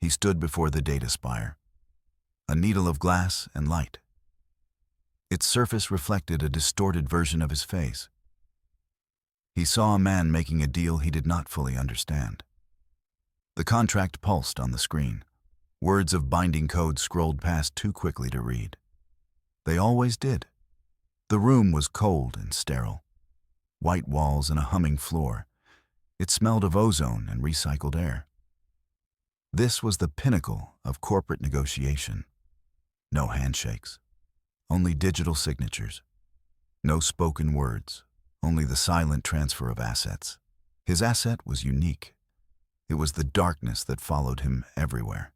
He stood before the data spire, a needle of glass and light. Its surface reflected a distorted version of his face. He saw a man making a deal he did not fully understand. The contract pulsed on the screen. Words of binding code scrolled past too quickly to read. They always did. The room was cold and sterile. White walls and a humming floor. It smelled of ozone and recycled air. This was the pinnacle of corporate negotiation. No handshakes, only digital signatures. No spoken words, only the silent transfer of assets. His asset was unique. It was the darkness that followed him everywhere.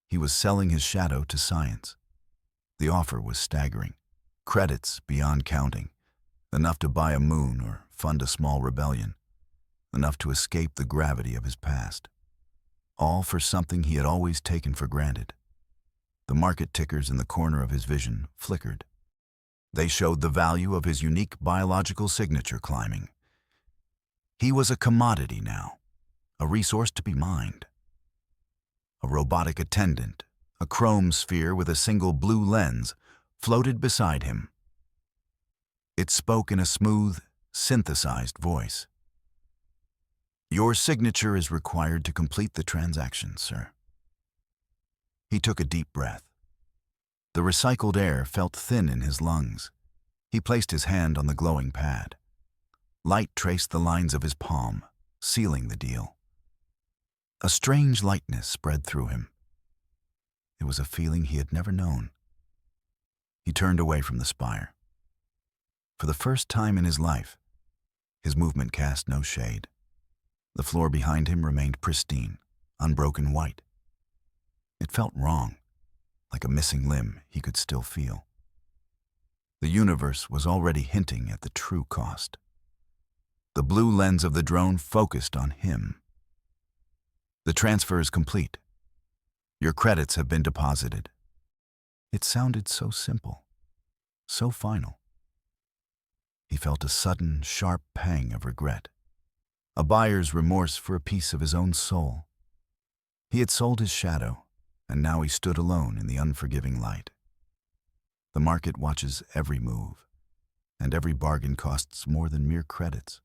He was selling his shadow to science. The offer was staggering. Credits beyond counting. Enough to buy a moon or fund a small rebellion. Enough to escape the gravity of his past. All for something he had always taken for granted. The market tickers in the corner of his vision flickered. They showed the value of his unique biological signature climbing. He was a commodity now, a resource to be mined. A robotic attendant, a chrome sphere with a single blue lens, floated beside him. It spoke in a smooth, synthesized voice. "Your signature is required to complete the transaction, sir." He took a deep breath. The recycled air felt thin in his lungs. He placed his hand on the glowing pad. Light traced the lines of his palm, sealing the deal. A strange lightness spread through him. It was a feeling he had never known. He turned away from the spire. For the first time in his life, his movement cast no shade. The floor behind him remained pristine, unbroken white. It felt wrong, like a missing limb he could still feel. The universe was already hinting at the true cost. The blue lens of the drone focused on him. "The transfer is complete. Your credits have been deposited." It sounded so simple, so final. He felt a sudden, sharp pang of regret. A buyer's remorse for a piece of his own soul. He had sold his shadow, and now he stood alone in the unforgiving light. The market watches every move, and every bargain costs more than mere credits.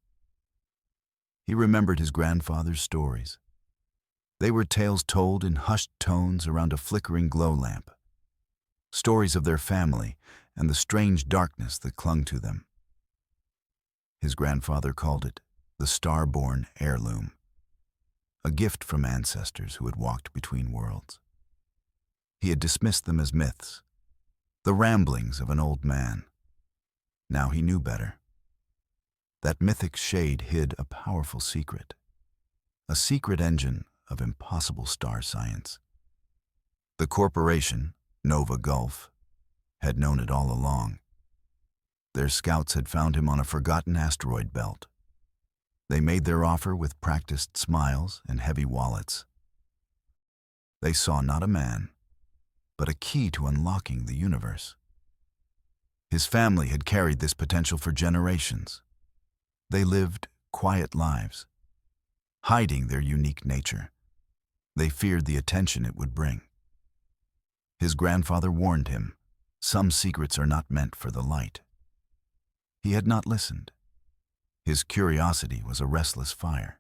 He remembered his grandfather's stories. They were tales told in hushed tones around a flickering glow lamp. Stories of their family and the strange darkness that clung to them. His grandfather called it the star-born heirloom, a gift from ancestors who had walked between worlds. He had dismissed them as myths, the ramblings of an old man. Now he knew better. That mythic shade hid a powerful secret, a secret engine of impossible star science. The corporation, Nova Gulf, had known it all along. Their scouts had found him on a forgotten asteroid belt. They made their offer with practiced smiles and heavy wallets. They saw not a man, but a key to unlocking the universe. His family had carried this potential for generations. They lived quiet lives, hiding their unique nature. They feared the attention it would bring. His grandfather warned him, some secrets are not meant for the light. He had not listened. His curiosity was a restless fire,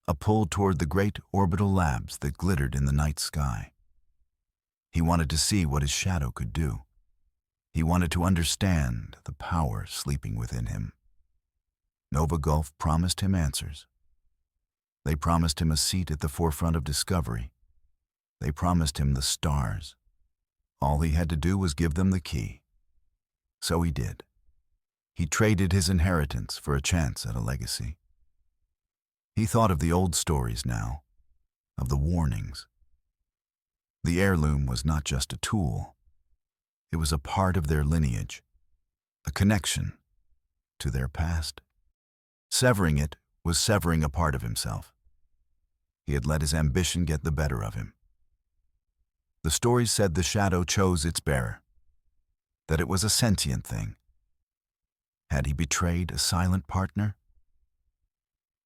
a pull toward the great orbital labs that glittered in the night sky. He wanted to see what his shadow could do. He wanted to understand the power sleeping within him. Nova Gulf promised him answers. They promised him a seat at the forefront of discovery. They promised him the stars. All he had to do was give them the key. So he did. He traded his inheritance for a chance at a legacy. He thought of the old stories now, of the warnings. The heirloom was not just a tool. It was a part of their lineage, a connection to their past. Severing it was severing a part of himself. He had let his ambition get the better of him. The stories said the shadow chose its bearer, that it was a sentient thing. Had he betrayed a silent partner?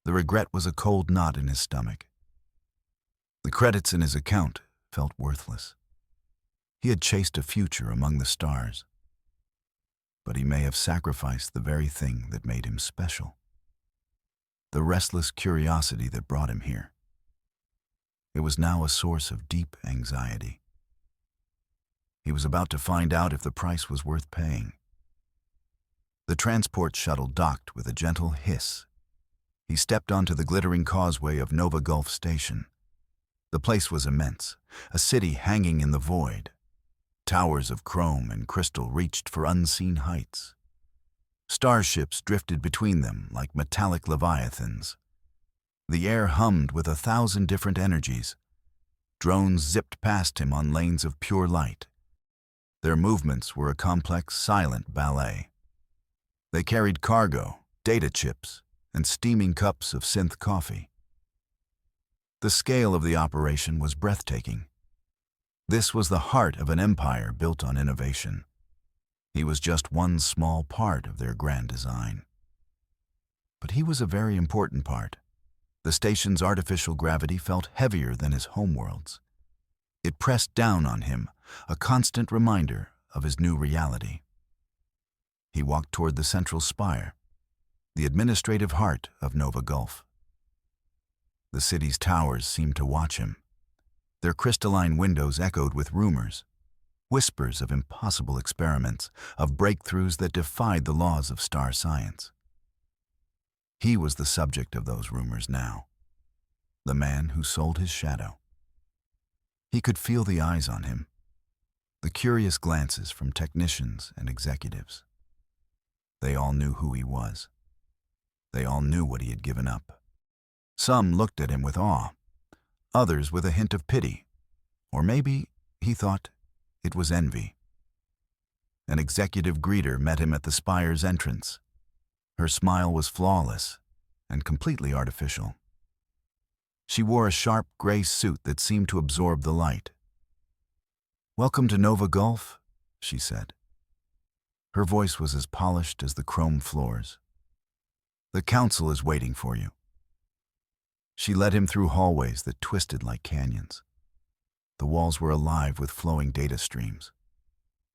The regret was a cold knot in his stomach. The credits in his account felt worthless. He had chased a future among the stars, but he may have sacrificed the very thing that made him special. The restless curiosity that brought him here. It was now a source of deep anxiety. He was about to find out if the price was worth paying. The transport shuttle docked with a gentle hiss. He stepped onto the glittering causeway of Nova Gulf Station. The place was immense, a city hanging in the void. Towers of chrome and crystal reached for unseen heights. Starships drifted between them like metallic leviathans. The air hummed with 1,000 different energies. Drones zipped past him on lanes of pure light. Their movements were a complex, silent ballet. They carried cargo, data chips, and steaming cups of synth coffee. The scale of the operation was breathtaking. This was the heart of an empire built on innovation. He was just one small part of their grand design. But he was a very important part. The station's artificial gravity felt heavier than his homeworld's. It pressed down on him, a constant reminder of his new reality. He walked toward the central spire, the administrative heart of Nova Gulf. The city's towers seemed to watch him. Their crystalline windows echoed with rumors, whispers of impossible experiments, of breakthroughs that defied the laws of star science. He was the subject of those rumors now, the man who sold his shadow. He could feel the eyes on him, the curious glances from technicians and executives. They all knew who he was. They all knew what he had given up. Some looked at him with awe, others with a hint of pity, or maybe, he thought, it was envy. An executive greeter met him at the spire's entrance. Her smile was flawless and completely artificial. She wore a sharp gray suit that seemed to absorb the light. "Welcome to Nova Gulf," she said. Her voice was as polished as the chrome floors. "The council is waiting for you." She led him through hallways that twisted like canyons. The walls were alive with flowing data streams.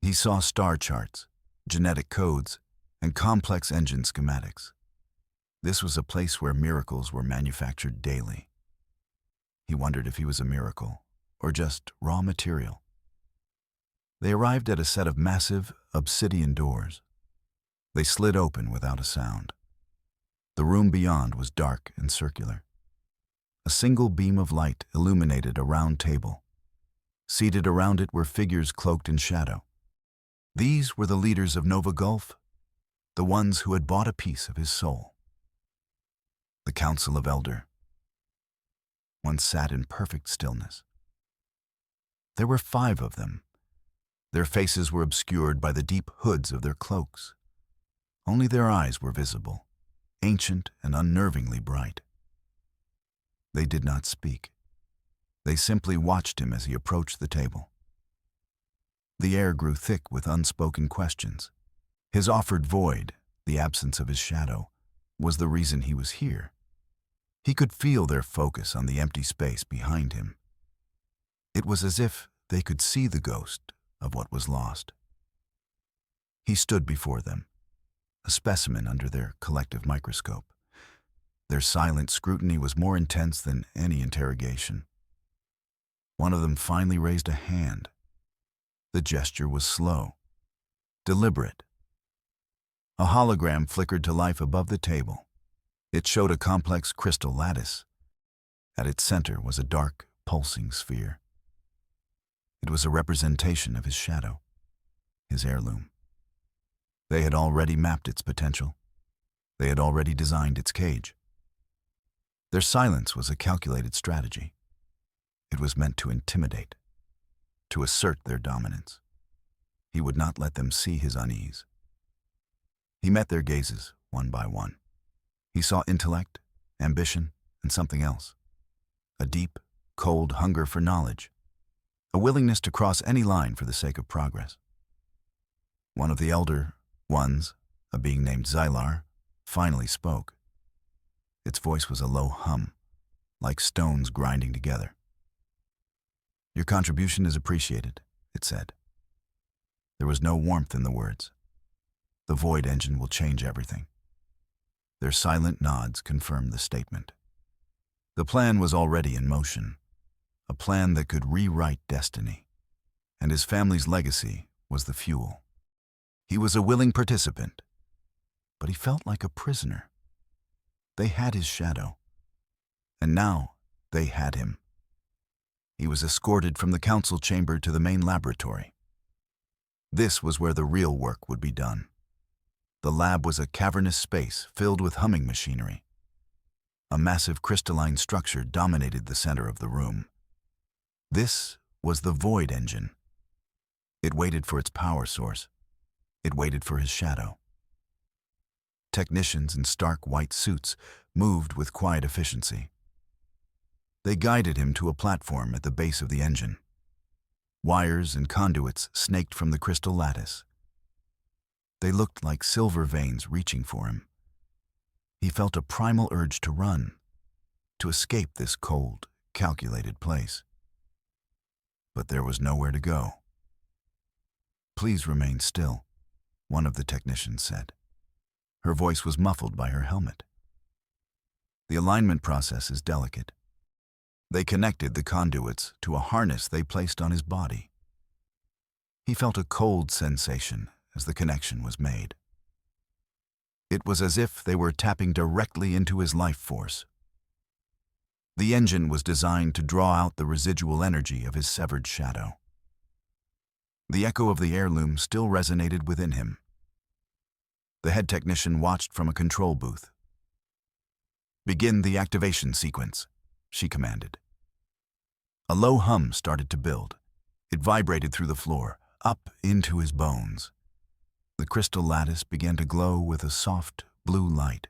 He saw star charts, genetic codes, and complex engine schematics. This was a place where miracles were manufactured daily. He wondered if he was a miracle, or just raw material. They arrived at a set of massive, obsidian doors. They slid open without a sound. The room beyond was dark and circular. A single beam of light illuminated a round table. Seated around it were figures cloaked in shadow. These were the leaders of Nova Gulf, the ones who had bought a piece of his soul. The Council of Elder. One sat in perfect stillness. There were 5 of them. Their faces were obscured by the deep hoods of their cloaks. Only their eyes were visible, ancient and unnervingly bright. They did not speak. They simply watched him as he approached the table. The air grew thick with unspoken questions. His offered void, the absence of his shadow, was the reason he was here. He could feel their focus on the empty space behind him. It was as if they could see the ghost of what was lost. He stood before them, a specimen under their collective microscope. Their silent scrutiny was more intense than any interrogation. One of them finally raised a hand. The gesture was slow, deliberate. A hologram flickered to life above the table. It showed a complex crystal lattice. At its center was a dark, pulsing sphere. It was a representation of his shadow, his heirloom. They had already mapped its potential. They had already designed its cage. Their silence was a calculated strategy. It was meant to intimidate, to assert their dominance. He would not let them see his unease. He met their gazes one by one. He saw intellect, ambition, and something else. A deep, cold hunger for knowledge. A willingness to cross any line for the sake of progress. One of the elder ones, a being named Xylar, finally spoke. Its voice was a low hum, like stones grinding together. Your contribution is appreciated, it said. There was no warmth in the words. The void engine will change everything. Their silent nods confirmed the statement. The plan was already in motion, a plan that could rewrite destiny, and his family's legacy was the fuel. He was a willing participant, but he felt like a prisoner. They had his shadow, and now they had him. He was escorted from the council chamber to the main laboratory. This was where the real work would be done. The lab was a cavernous space filled with humming machinery. A massive crystalline structure dominated the center of the room. This was the void engine. It waited for its power source. It waited for his shadow. Technicians in stark white suits moved with quiet efficiency. They guided him to a platform at the base of the engine. Wires and conduits snaked from the crystal lattice. They looked like silver veins reaching for him. He felt a primal urge to run, to escape this cold, calculated place. But there was nowhere to go. "Please remain still," one of the technicians said. Her voice was muffled by her helmet. The alignment process is delicate. They connected the conduits to a harness they placed on his body. He felt a cold sensation as the connection was made. It was as if they were tapping directly into his life force. The engine was designed to draw out the residual energy of his severed shadow. The echo of the heirloom still resonated within him. The head technician watched from a control booth. "Begin the activation sequence," she commanded. A low hum started to build. It vibrated through the floor, up into his bones. The crystal lattice began to glow with a soft, blue light.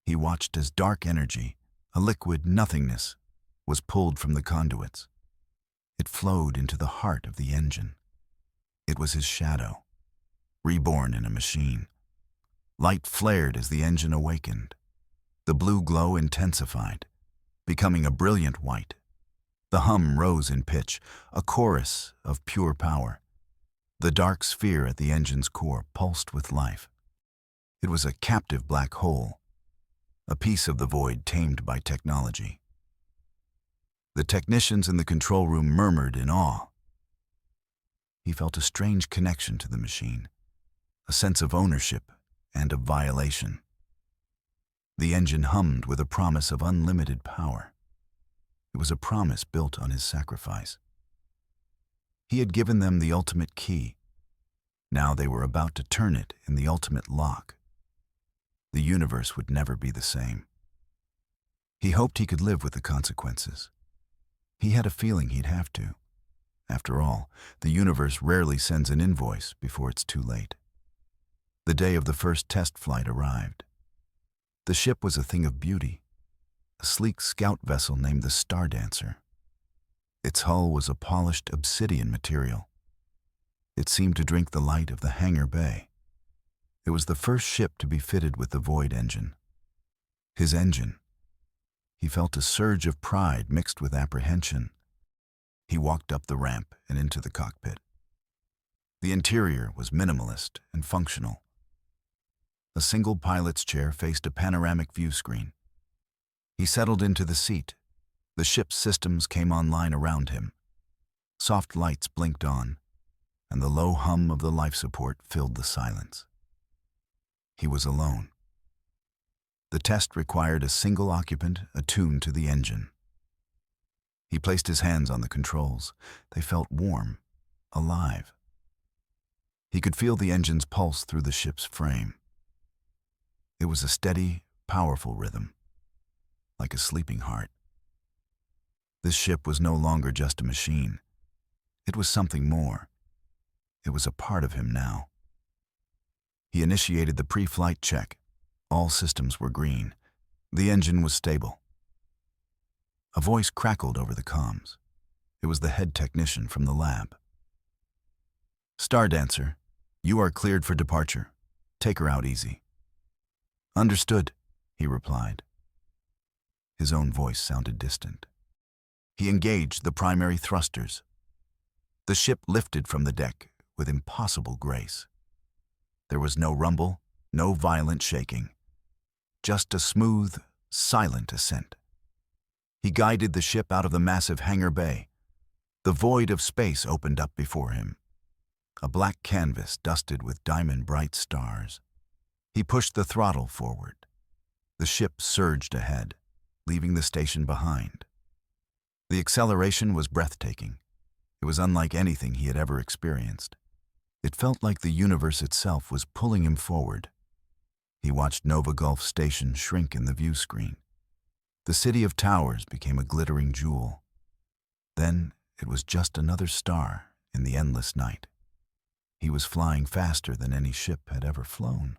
He watched as dark energy, a liquid nothingness, was pulled from the conduits. It flowed into the heart of the engine. It was his shadow, reborn in a machine. Light flared as the engine awakened. The blue glow intensified, becoming a brilliant white. The hum rose in pitch, a chorus of pure power. The dark sphere at the engine's core pulsed with life. It was a captive black hole, a piece of the void tamed by technology. The technicians in the control room murmured in awe. He felt a strange connection to the machine, a sense of ownership and of violation. The engine hummed with a promise of unlimited power. It was a promise built on his sacrifice. He had given them the ultimate key. Now they were about to turn it in the ultimate lock. The universe would never be the same. He hoped he could live with the consequences. He had a feeling he'd have to. After all, the universe rarely sends an invoice before it's too late. The day of the first test flight arrived. The ship was a thing of beauty, a sleek scout vessel named the Star Dancer. Its hull was a polished obsidian material. It seemed to drink the light of the hangar bay. It was the first ship to be fitted with the void engine. His engine. He felt a surge of pride mixed with apprehension. He walked up the ramp and into the cockpit. The interior was minimalist and functional. A single pilot's chair faced a panoramic view screen. He settled into the seat. The ship's systems came online around him. Soft lights blinked on, and the low hum of the life support filled the silence. He was alone. The test required a single occupant attuned to the engine. He placed his hands on the controls. They felt warm, alive. He could feel the engine's pulse through the ship's frame. It was a steady, powerful rhythm, like a sleeping heart. This ship was no longer just a machine. It was something more. It was a part of him now. He initiated the pre-flight check. All systems were green. The engine was stable. A voice crackled over the comms. It was the head technician from the lab. "Star Dancer, you are cleared for departure. Take her out easy." "Understood," he replied. His own voice sounded distant. He engaged the primary thrusters. The ship lifted from the deck with impossible grace. There was no rumble, no violent shaking, just a smooth, silent ascent. He guided the ship out of the massive hangar bay. The void of space opened up before him, a black canvas dusted with diamond-bright stars. He pushed the throttle forward. The ship surged ahead, leaving the station behind. The acceleration was breathtaking. It was unlike anything he had ever experienced. It felt like the universe itself was pulling him forward. He watched Nova Gulf Station shrink in the view screen. The city of towers became a glittering jewel. Then it was just another star in the endless night. He was flying faster than any ship had ever flown.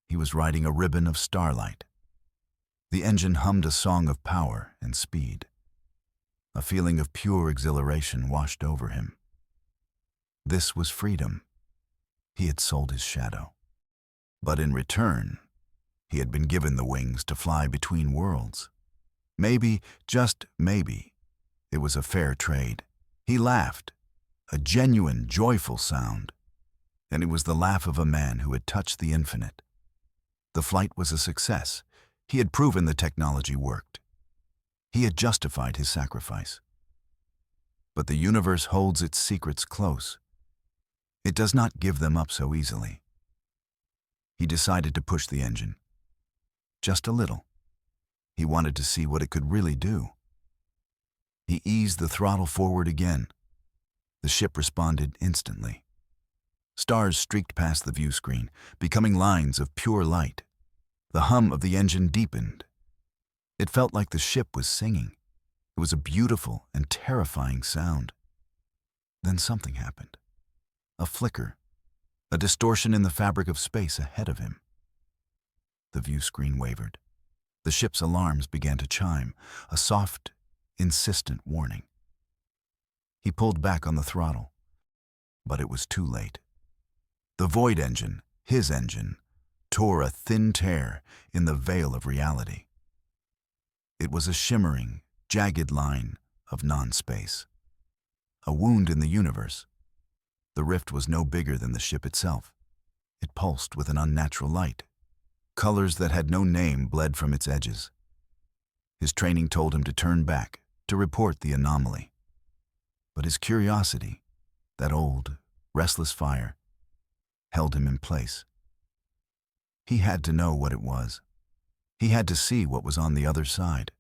He was riding a ribbon of starlight. The engine hummed a song of power and speed. A feeling of pure exhilaration washed over him. This was freedom. He had sold his shadow. But in return, he had been given the wings to fly between worlds. Maybe, just maybe, it was a fair trade. He laughed, a genuine, joyful sound. And it was the laugh of a man who had touched the infinite. The flight was a success. He had proven the technology worked. He had justified his sacrifice. But the universe holds its secrets close. It does not give them up so easily. He decided to push the engine. Just a little. He wanted to see what it could really do. He eased the throttle forward again. The ship responded instantly. Stars streaked past the view screen, becoming lines of pure light. The hum of the engine deepened. It felt like the ship was singing. It was a beautiful and terrifying sound. Then something happened. A flicker, a distortion in the fabric of space ahead of him. The view screen wavered. The ship's alarms began to chime, a soft, insistent warning. He pulled back on the throttle, but it was too late. The void engine, his engine, tore a thin tear in the veil of reality. It was a shimmering, jagged line of non-space. A wound in the universe. The rift was no bigger than the ship itself. It pulsed with an unnatural light. Colors that had no name bled from its edges. His training told him to turn back, to report the anomaly. But his curiosity, that old, restless fire, held him in place. He had to know what it was. He had to see what was on the other side.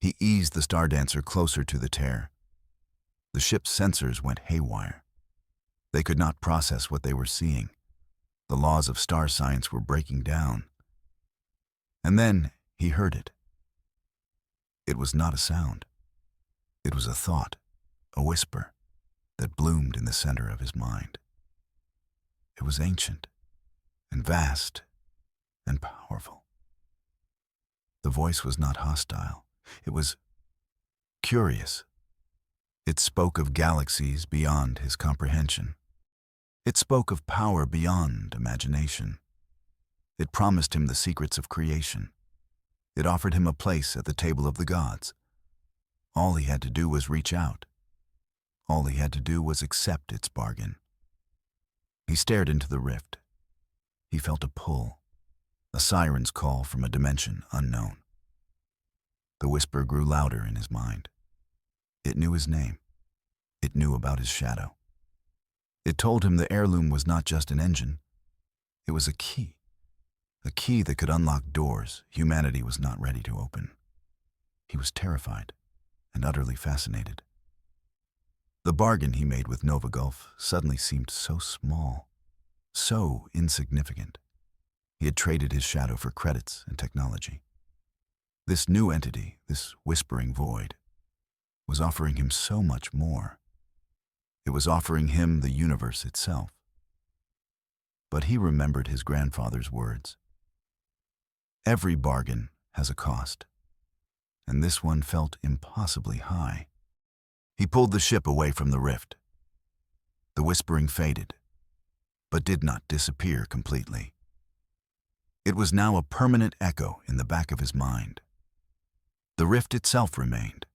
He eased the Star Dancer closer to the tear. The ship's sensors went haywire. They could not process what they were seeing. The laws of star science were breaking down. And then he heard it. It was not a sound. It was a thought, a whisper, that bloomed in the center of his mind. It was ancient, and vast, and powerful. The voice was not hostile. It was curious. It spoke of galaxies beyond his comprehension. It spoke of power beyond imagination. It promised him the secrets of creation. It offered him a place at the table of the gods. All he had to do was reach out. All he had to do was accept its bargain. He stared into the rift. He felt a pull, a siren's call from a dimension unknown. The whisper grew louder in his mind. It knew his name. It knew about his shadow. It told him the heirloom was not just an engine. It was a key that could unlock doors humanity was not ready to open. He was terrified and utterly fascinated. The bargain he made with Nova Gulf suddenly seemed so small, so insignificant. He had traded his shadow for credits and technology. This new entity, this whispering void, was offering him so much more. It was offering him the universe itself. But he remembered his grandfather's words. Every bargain has a cost, and this one felt impossibly high. He pulled the ship away from the rift. The whispering faded, but did not disappear completely. It was now a permanent echo in the back of his mind. The rift itself remained,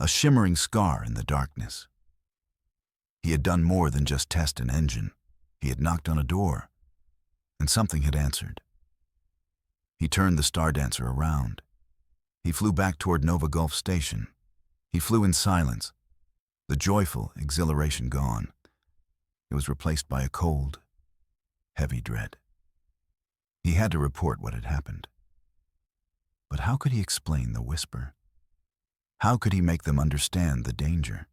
a shimmering scar in the darkness. He had done more than just test an engine. He had knocked on a door, and something had answered. He turned the Star Dancer around. He flew back toward Nova Gulf Station. He flew in silence, the joyful exhilaration gone. It was replaced by a cold, heavy dread. He had to report what had happened. But how could he explain the whisper? How could he make them understand the danger?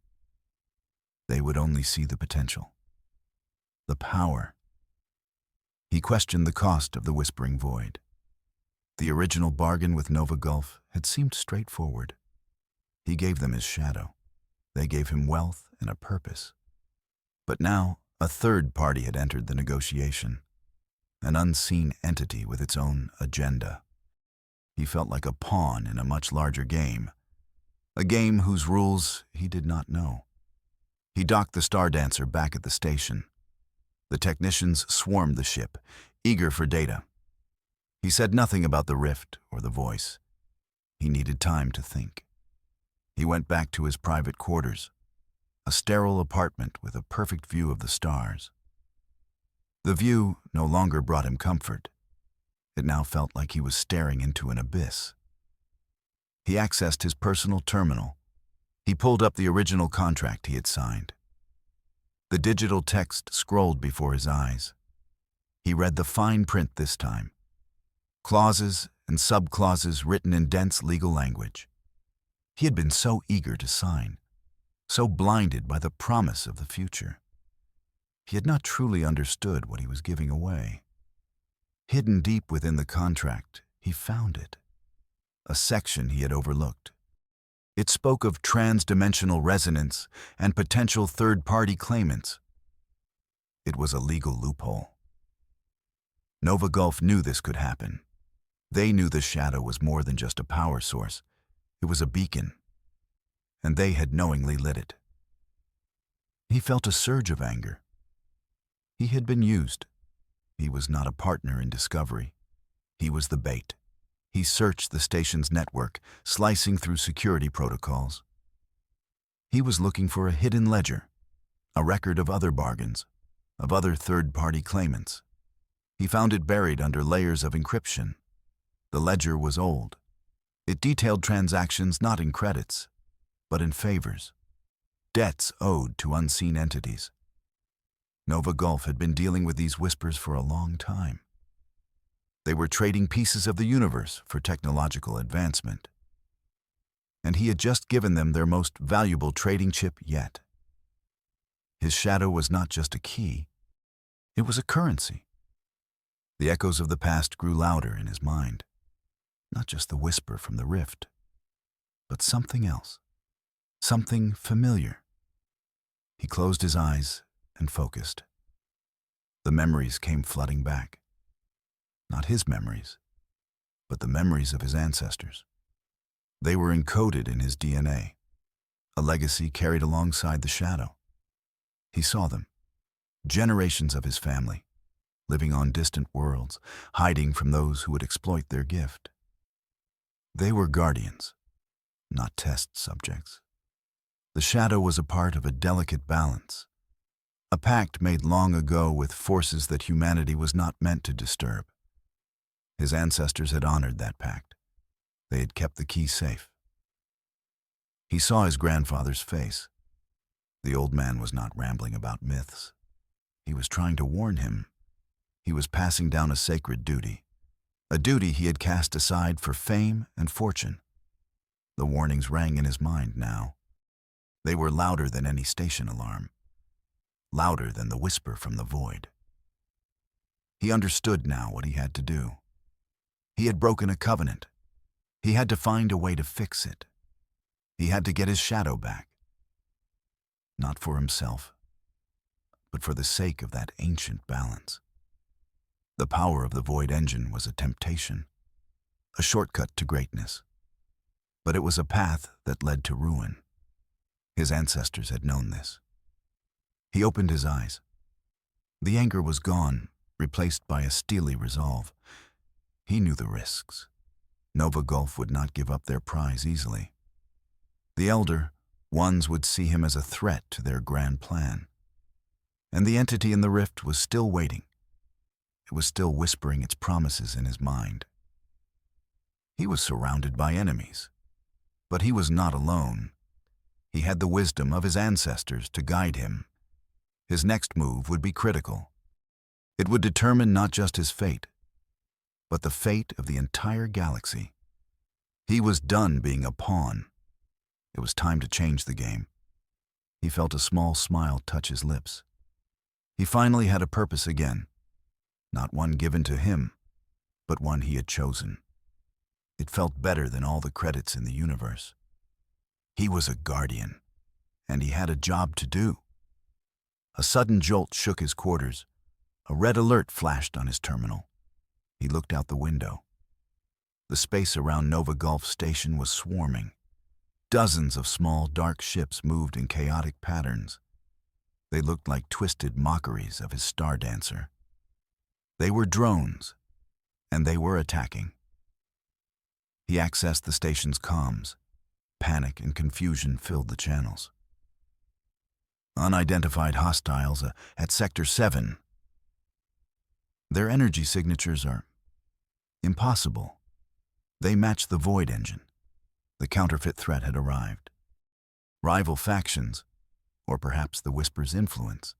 They would only see the potential, the power. He questioned the cost of the whispering void. The original bargain with Nova Gulf had seemed straightforward. He gave them his shadow. They gave him wealth and a purpose. But now, a third party had entered the negotiation, an unseen entity with its own agenda. He felt like a pawn in a much larger game, a game whose rules he did not know. He docked the Star Dancer back at the station. The technicians swarmed the ship, eager for data. He said nothing about the rift or the voice. He needed time to think. He went back to his private quarters, a sterile apartment with a perfect view of the stars. The view no longer brought him comfort. It now felt like he was staring into an abyss. He accessed his personal terminal. He pulled up the original contract he had signed. The digital text scrolled before his eyes. He read the fine print this time. Clauses and sub-clauses written in dense legal language. He had been so eager to sign, so blinded by the promise of the future. He had not truly understood what he was giving away. Hidden deep within the contract, he found it. A section he had overlooked. It spoke of trans-dimensional resonance and potential third-party claimants. It was a legal loophole. Nova Gulf knew this could happen. They knew the shadow was more than just a power source. It was a beacon, and they had knowingly lit it. He felt a surge of anger. He had been used. He was not a partner in discovery. He was the bait. He searched the station's network, slicing through security protocols. He was looking for a hidden ledger, a record of other bargains, of other third-party claimants. He found it buried under layers of encryption. The ledger was old. It detailed transactions not in credits, but in favors, debts owed to unseen entities. Nova Gulf had been dealing with these whispers for a long time. They were trading pieces of the universe for technological advancement. And he had just given them their most valuable trading chip yet. His shadow was not just a key, it was a currency. The echoes of the past grew louder in his mind. Not just the whisper from the rift, but something else, something familiar. He closed his eyes and focused. The memories came flooding back. Not his memories, but the memories of his ancestors. They were encoded in his DNA, a legacy carried alongside the shadow. He saw them, generations of his family, living on distant worlds, hiding from those who would exploit their gift. They were guardians, not test subjects. The shadow was a part of a delicate balance, a pact made long ago with forces that humanity was not meant to disturb. His ancestors had honored that pact. They had kept the key safe. He saw his grandfather's face. The old man was not rambling about myths. He was trying to warn him. He was passing down a sacred duty, a duty he had cast aside for fame and fortune. The warnings rang in his mind now. They were louder than any station alarm, louder than the whisper from the void. He understood now what he had to do. He had broken a covenant. He had to find a way to fix it. He had to get his shadow back. Not for himself, but for the sake of that ancient balance. The power of the Void engine was a temptation, a shortcut to greatness. But it was a path that led to ruin. His ancestors had known this. He opened his eyes. The anger was gone, replaced by a steely resolve. He knew the risks. Nova Gulf would not give up their prize easily. The Elder Ones would see him as a threat to their grand plan. And the entity in the rift was still waiting. It was still whispering its promises in his mind. He was surrounded by enemies, but he was not alone. He had the wisdom of his ancestors to guide him. His next move would be critical. It would determine not just his fate, but the fate of the entire galaxy. He was done being a pawn. It was time to change the game. He felt a small smile touch his lips. He finally had a purpose again, not one given to him, but one he had chosen. It felt better than all the credits in the universe. He was a guardian, and he had a job to do. A sudden jolt shook his quarters. A red alert flashed on his terminal. He looked out the window. The space around Nova Gulf Station was swarming. Dozens of small, dark ships moved in chaotic patterns. They looked like twisted mockeries of his star dancer. They were drones, and they were attacking. He accessed the station's comms. Panic and confusion filled the channels. Unidentified hostiles at Sector 7. Their energy signatures are impossible. They match the Void engine. The counterfeit threat had arrived. Rival factions, or perhaps the Whisper's influence,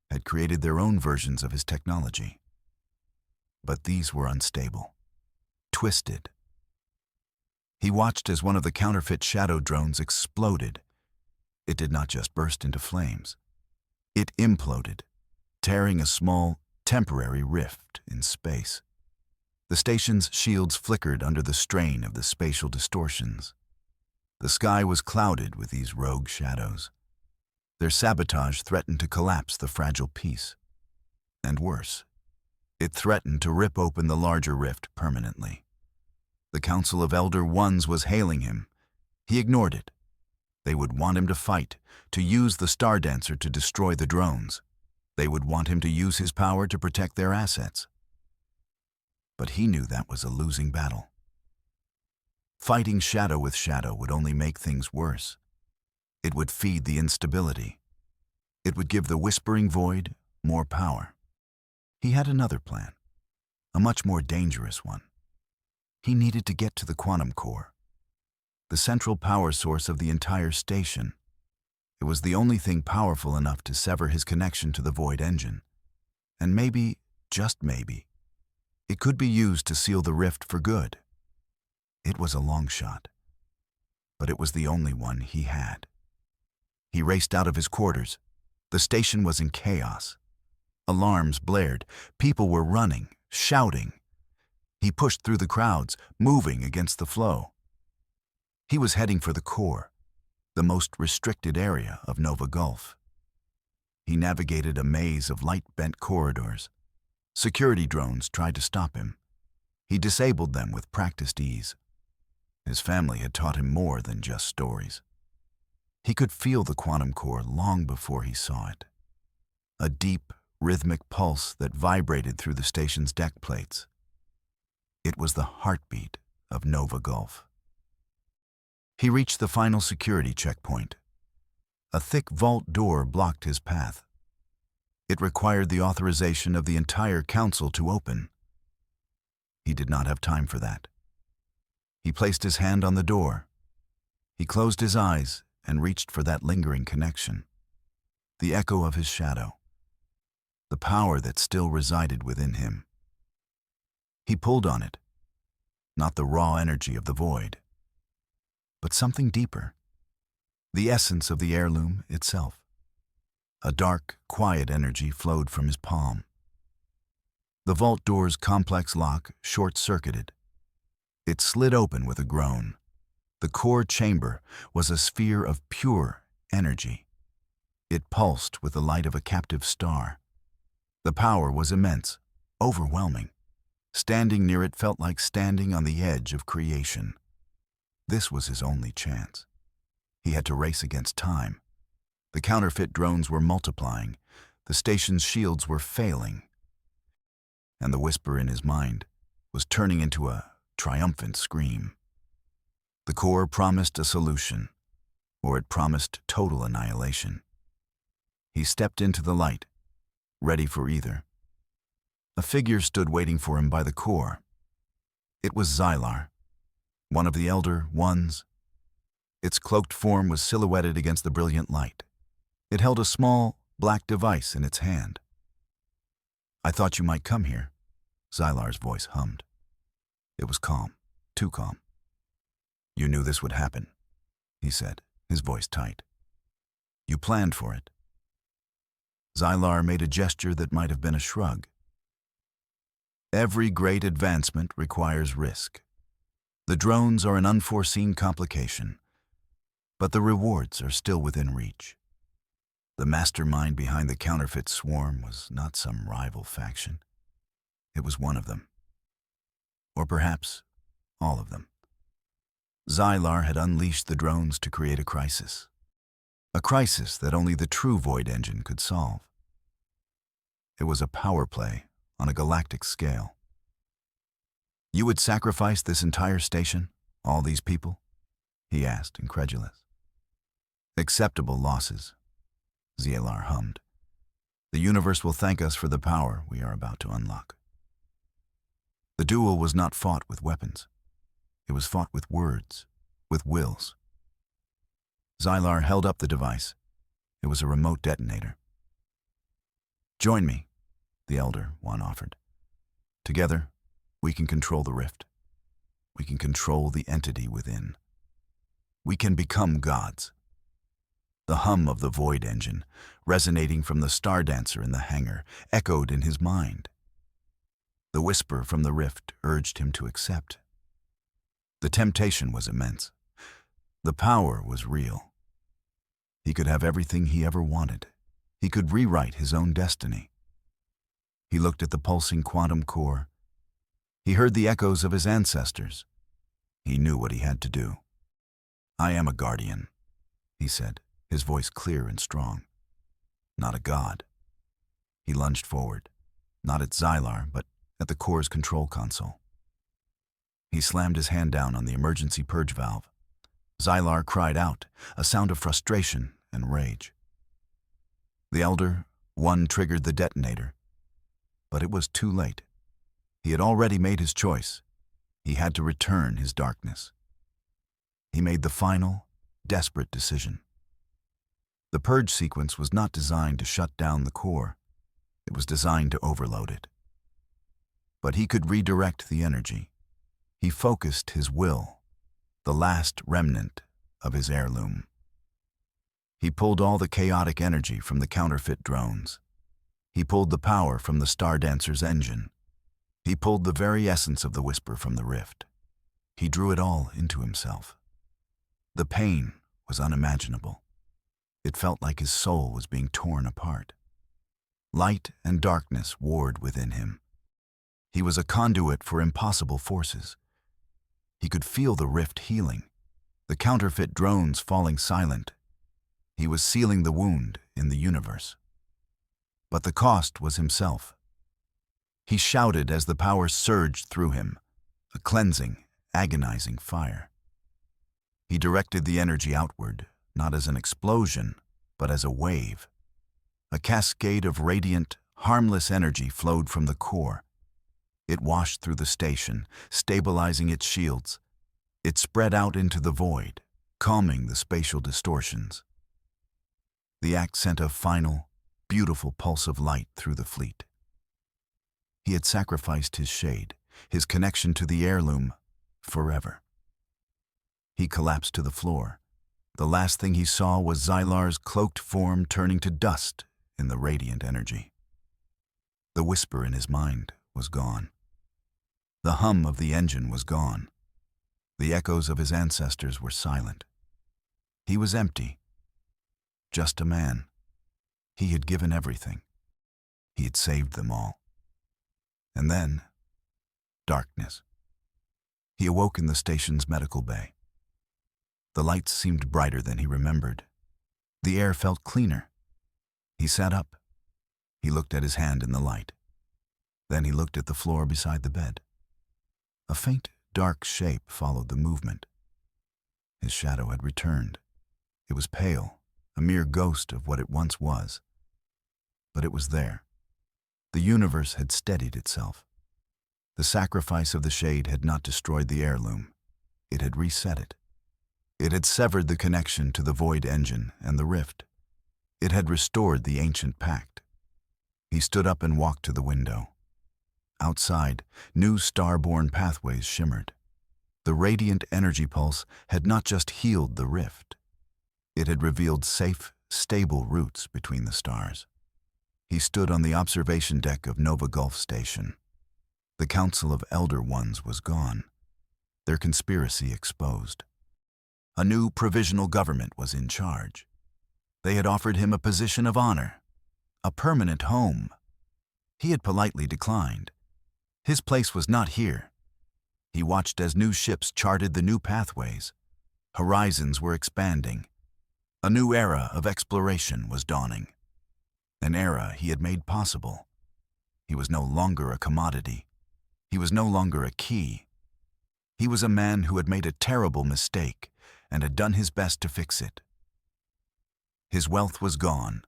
had created their own versions of his technology. But these were unstable, twisted. He watched as one of the counterfeit shadow drones exploded. It did not just burst into flames. It imploded, tearing a small, temporary rift in space. The station's shields flickered under the strain of the spatial distortions. The sky was clouded with these rogue shadows. Their sabotage threatened to collapse the fragile peace. And worse, it threatened to rip open the larger rift permanently. The Council of Elder Ones was hailing him. He ignored it. They would want him to fight, to use the Star Dancer to destroy the drones. They would want him to use his power to protect their assets. But he knew that was a losing battle. Fighting shadow with shadow would only make things worse. It would feed the instability. It would give the Whispering Void more power. He had another plan, a much more dangerous one. He needed to get to the quantum core, the central power source of the entire station. It was the only thing powerful enough to sever his connection to the Void engine. And maybe, just maybe, it could be used to seal the rift for good. It was a long shot, but it was the only one he had. He raced out of his quarters. The station was in chaos. Alarms blared. People were running, shouting. He pushed through the crowds, moving against the flow. He was heading for the core, the most restricted area of Nova Gulf. He navigated a maze of light-bent corridors. Security drones tried to stop him. He disabled them with practiced ease. His family had taught him more than just stories. He could feel the quantum core long before he saw it. A deep, rhythmic pulse that vibrated through the station's deck plates. It was the heartbeat of Nova Gulf. He reached the final security checkpoint. A thick vault door blocked his path. It required the authorization of the entire council to open. He did not have time for that. He placed his hand on the door. He closed his eyes and reached for that lingering connection. The echo of his shadow. The power that still resided within him. He pulled on it. Not the raw energy of the void, but something deeper. The essence of the heirloom itself. A dark, quiet energy flowed from his palm. The vault door's complex lock short-circuited. It slid open with a groan. The core chamber was a sphere of pure energy. It pulsed with the light of a captive star. The power was immense, overwhelming. Standing near it felt like standing on the edge of creation. This was his only chance. He had to race against time. The counterfeit drones were multiplying. The station's shields were failing. And the whisper in his mind was turning into a triumphant scream. The core promised a solution, or it promised total annihilation. He stepped into the light, ready for either. A figure stood waiting for him by the core. It was Xylar, one of the Elder Ones. Its cloaked form was silhouetted against the brilliant light. It held a small, black device in its hand. "I thought you might come here," Xylar's voice hummed. It was calm, too calm. "You knew this would happen," he said, his voice tight. "You planned for it." Xylar made a gesture that might have been a shrug. Every great advancement requires risk. The drones are an unforeseen complication, but the rewards are still within reach. The mastermind behind the counterfeit swarm was not some rival faction. It was one of them. Or perhaps all of them. Xylar had unleashed the drones to create a crisis. A crisis that only the true Void Engine could solve. It was a power play on a galactic scale. "You would sacrifice this entire station, all these people?" he asked, incredulous. "Acceptable losses," Xylar hummed. "The universe will thank us for the power we are about to unlock." The duel was not fought with weapons. It was fought with words, with wills. Xylar held up the device. It was a remote detonator. "Join me," the Elder One offered. "Together, we can control the rift. We can control the entity within. We can become gods." The hum of the Void Engine, resonating from the Star Dancer in the hangar, echoed in his mind. The whisper from the rift urged him to accept. The temptation was immense. The power was real. He could have everything he ever wanted. He could rewrite his own destiny. He looked at the pulsing quantum core. He heard the echoes of his ancestors. He knew what he had to do. "I am a guardian," he said, his voice clear and strong. "Not a god." He lunged forward, not at Xylar, but at the core's control console. He slammed his hand down on the emergency purge valve. Xylar cried out, a sound of frustration and rage. The Elder One triggered the detonator, but it was too late. He had already made his choice. He had to return his darkness. He made the final, desperate decision. The purge sequence was not designed to shut down the core. It was designed to overload it. But he could redirect the energy. He focused his will, the last remnant of his heirloom. He pulled all the chaotic energy from the counterfeit drones. He pulled the power from the Star Dancer's engine. He pulled the very essence of the whisper from the rift. He drew it all into himself. The pain was unimaginable. It felt like his soul was being torn apart. Light and darkness warred within him. He was a conduit for impossible forces. He could feel the rift healing, the counterfeit drones falling silent. He was sealing the wound in the universe. But the cost was himself. He shouted as the power surged through him, a cleansing, agonizing fire. He directed the energy outward, not as an explosion, but as a wave. A cascade of radiant, harmless energy flowed from the core. It washed through the station, stabilizing its shields. It spread out into the void, calming the spatial distortions. The act sent a final, beautiful pulse of light through the fleet. He had sacrificed his shade, his connection to the heirloom, forever. He collapsed to the floor. The last thing he saw was Xylar's cloaked form turning to dust in the radiant energy. The whisper in his mind was gone. The hum of the engine was gone. The echoes of his ancestors were silent. He was empty. Just a man. He had given everything. He had saved them all. And then, darkness. He awoke in the station's medical bay. The lights seemed brighter than he remembered. The air felt cleaner. He sat up. He looked at his hand in the light. Then he looked at the floor beside the bed. A faint, dark shape followed the movement. His shadow had returned. It was pale, a mere ghost of what it once was. But it was there. The universe had steadied itself. The sacrifice of the shade had not destroyed the heirloom. It had reset it. It had severed the connection to the void engine and the rift. It had restored the ancient pact. He stood up and walked to the window. Outside, new star-born pathways shimmered. The radiant energy pulse had not just healed the rift. It had revealed safe, stable routes between the stars. He stood on the observation deck of Nova Gulf Station. The Council of Elder Ones was gone, their conspiracy exposed. A new provisional government was in charge. They had offered him a position of honor, a permanent home. He had politely declined. His place was not here. He watched as new ships charted the new pathways. Horizons were expanding. A new era of exploration was dawning. An era he had made possible. He was no longer a commodity. He was no longer a key. He was a man who had made a terrible mistake and had done his best to fix it. His wealth was gone,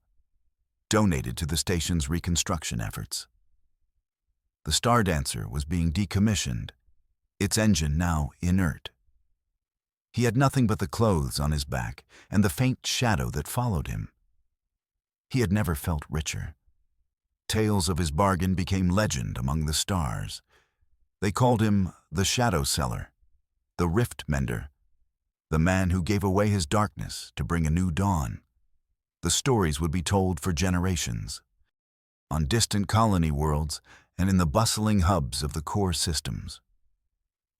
donated to the station's reconstruction efforts. The Star Dancer was being decommissioned, its engine now inert. He had nothing but the clothes on his back and the faint shadow that followed him. He had never felt richer. Tales of his bargain became legend among the stars. They called him the Shadow Seller, the Rift Mender, the man who gave away his darkness to bring a new dawn. The stories would be told for generations, on distant colony worlds and in the bustling hubs of the core systems.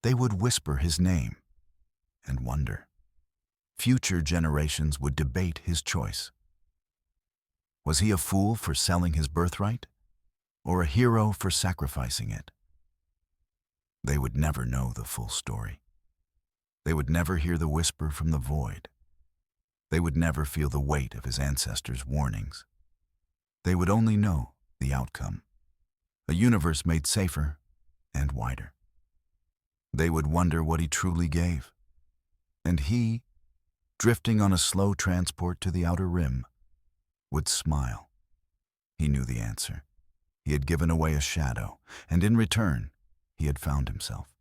They would whisper his name and wonder. Future generations would debate his choice. Was he a fool for selling his birthright, or a hero for sacrificing it? They would never know the full story. They would never hear the whisper from the void. They would never feel the weight of his ancestors' warnings. They would only know the outcome, a universe made safer and wider. They would wonder what he truly gave. And he, drifting on a slow transport to the outer rim, would smile. He knew the answer. He had given away a shadow, and in return, he had found himself.